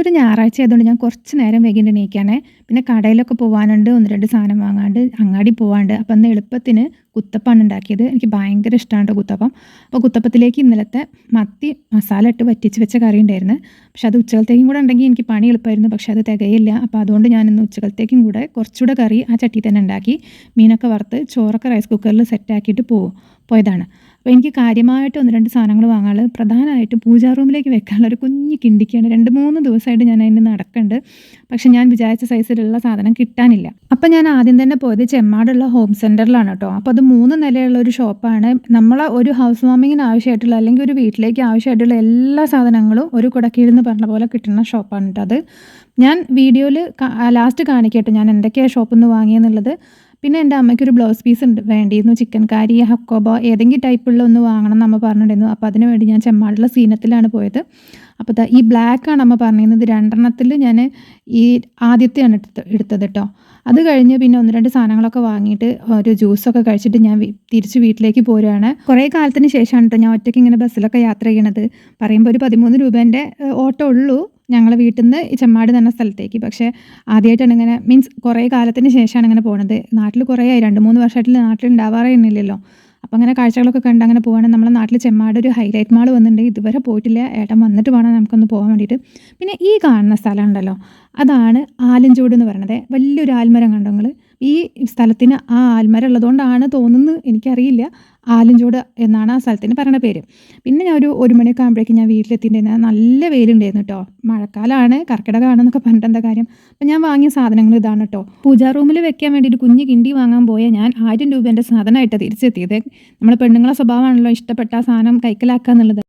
ഇന്നൊരു ഞായറാഴ്ച ആയതുകൊണ്ട് ഞാൻ കുറച്ച് നേരം വൈകിട്ട് എണീക്കാനേ. പിന്നെ കടയിലൊക്കെ പോവാനുണ്ട്, 1, 2 സാധനം വാങ്ങാണ്ട്, അങ്ങാടി പോവാണ്ട്. അപ്പം ഇന്ന് എളുപ്പത്തിന് കുത്തപ്പാണ് ഉണ്ടാക്കിയത്. എനിക്ക് ഭയങ്കര ഇഷ്ടമാണ് ട്ടോ കുത്തപ്പം. അപ്പോൾ കുത്തപ്പത്തിലേക്ക് ഇന്നലത്തെ മത്തി മസാല ഇട്ട് വറ്റിച്ച് വെച്ച കറി ഉണ്ടായിരുന്നു. പക്ഷെ അത് ഉച്ചകലത്തേക്കും കൂടെ ഉണ്ടെങ്കിൽ എനിക്ക് പണി എളുപ്പമായിരുന്നു. പക്ഷെ അത് തികയില്ല. അപ്പോൾ അതുകൊണ്ട് ഞാനിന്ന് ഉച്ചകലത്തേക്കും കൂടെ കുറച്ചുകൂടെ കറി ആ ചട്ടിയിൽ തന്നെ ഉണ്ടാക്കി മീനൊക്കെ വറുത്ത് ചോറൊക്കെ റൈസ് കുക്കറിൽ സെറ്റാക്കിയിട്ട് പോയതാണ്. അപ്പോൾ എനിക്ക് കാര്യമായിട്ട് 1, 2 സാധനങ്ങൾ വാങ്ങാനുള്ളത് പ്രധാനമായിട്ടും പൂജാ റൂമിലേക്ക് വെക്കാനുള്ള ഒരു കുഞ്ഞ് കിണ്ടിക്കാണ്. 2, 3 ദിവസമായിട്ട് ഞാൻ അതിന് നടക്കുന്നുണ്ട്. പക്ഷെ ഞാൻ വിചാരിച്ച സൈസിലുള്ള സാധനം കിട്ടാനില്ല. അപ്പം ഞാൻ ആദ്യം തന്നെ പോയത് ചെമ്മാടുള്ള ഹോം സെൻറ്ററിലാണ് കേട്ടോ. അപ്പോൾ അത് 3 നിലയുള്ള ഒരു ഷോപ്പാണ്. നമ്മളെ ഒരു ഹൗസ് വാമിങ്ങിന് ആവശ്യമായിട്ടുള്ള അല്ലെങ്കിൽ ഒരു വീട്ടിലേക്ക് ആവശ്യമായിട്ടുള്ള എല്ലാ സാധനങ്ങളും ഒരു കുടക്കീഴിൽ പറഞ്ഞ പോലെ കിട്ടുന്ന ഷോപ്പാണ് കേട്ടോ അത്. ഞാൻ വീഡിയോയിൽ ലാസ്റ്റ് കാണിക്കട്ടെ ഞാൻ എന്തൊക്കെയാണ് ഷോപ്പിൽ നിന്ന് വാങ്ങിയെന്നുള്ളത്. പിന്നെ എൻ്റെ അമ്മയ്ക്കൊരു ബ്ലൗസ് പീസ് വേണ്ടിയിരുന്നു. ചിക്കൻ കാരി, ഹക്കോബ ഏതെങ്കിലും ടൈപ്പുള്ള ഒന്ന് വാങ്ങണം എന്ന് അമ്മ പറഞ്ഞിട്ടുണ്ടായിരുന്നു. അപ്പോൾ അതിന് വേണ്ടി ഞാൻ ചെമ്മാടുള്ള സീനത്തിലാണ് പോയത്. അപ്പോൾ ഈ ബ്ലാക്കാണ് അമ്മ പറഞ്ഞിരുന്നത്. 2 ഞാൻ ഈ ആദ്യത്തെയാണ് എടുത്തത് കേട്ടോ. അത് കഴിഞ്ഞ് പിന്നെ 1, 2 സാധനങ്ങളൊക്കെ വാങ്ങിയിട്ട് ഒരു ജ്യൂസൊക്കെ കഴിച്ചിട്ട് ഞാൻ തിരിച്ച് വീട്ടിലേക്ക് പോരുകയാണ്. കുറേ കാലത്തിന് ശേഷമാണ് കേട്ടോ ഞാൻ ഒറ്റയ്ക്ക് ഇങ്ങനെ ബസ്സിലൊക്കെ യാത്ര ചെയ്യണത്. പറയുമ്പോൾ ഒരു 13 രൂപേൻ്റെ ഓട്ടോ ഉള്ളൂ ഞങ്ങളെ വീട്ടിൽ നിന്ന് ചെമ്മാട് എന്ന സ്ഥലത്തേക്ക്. പക്ഷേ ആദ്യമായിട്ടാണ് ഇങ്ങനെ മീൻസ് കുറേ കാലത്തിന് ശേഷമാണ് ഇങ്ങനെ പോണത്. നാട്ടിൽ കുറേ ആയി 2, 3 വർഷമായിട്ട് നാട്ടിൽ ഉണ്ടാവാറേന്നില്ലല്ലോ. അപ്പോൾ അങ്ങനെ കാഴ്ചകളൊക്കെ കണ്ട് അങ്ങനെ പോവുകയാണെങ്കിൽ നമ്മുടെ നാട്ടിൽ ചെമ്മാട് ഒരു ഹൈലൈറ്റ് മാൾ വന്നിട്ടുണ്ട്. ഇതുവരെ പോയിട്ടില്ല. ഏട്ടൻ വന്നിട്ട് വേണം നമുക്കൊന്ന് പോകാൻ വേണ്ടിയിട്ട്. പിന്നെ ഈ കാണുന്ന സ്ഥലം ഉണ്ടല്ലോ, അതാണ് ആലഞ്ചൂട് എന്ന് പറയുന്നത്. വലിയൊരു ആൽമരം കണ്ടോ നിങ്ങൾ? ഈ സ്ഥലത്തിന് ആ ആൽമരം ഉള്ളതുകൊണ്ടാണ് തോന്നുന്നു, എനിക്കറിയില്ല, ആലഞ്ചൂട് എന്നാണ് ആ സ്ഥലത്തിന് പറയുന്ന പേര്. പിന്നെ ഞാൻ ഒരു 1 മണിയൊക്കെ ആകുമ്പോഴേക്കും ഞാൻ വീട്ടിലെത്തിയിട്ടുണ്ടായിരുന്നു. നല്ല വെയിലുണ്ടായിരുന്നു കേട്ടോ. മഴക്കാലമാണ്, കർക്കിടകമാണെന്നൊക്കെ പറഞ്ഞിട്ട് എന്താ കാര്യം. അപ്പം ഞാൻ വാങ്ങിയ സാധനങ്ങൾ ഇതാണ് കേട്ടോ. പൂജാ റൂമിൽ വെക്കാൻ വേണ്ടിയിട്ട് കുഞ്ഞ് കിണ്ടി വാങ്ങാൻ പോയ ഞാൻ 1000 രൂപേൻ്റെ സാധനമായിട്ടാണ് തിരിച്ചെത്തിയത്. നമ്മൾ പെണ്ണുങ്ങളെ സ്വഭാവമാണല്ലോ ഇഷ്ടപ്പെട്ട ആ സാധനം കൈക്കലാക്കുക എന്നുള്ളത്.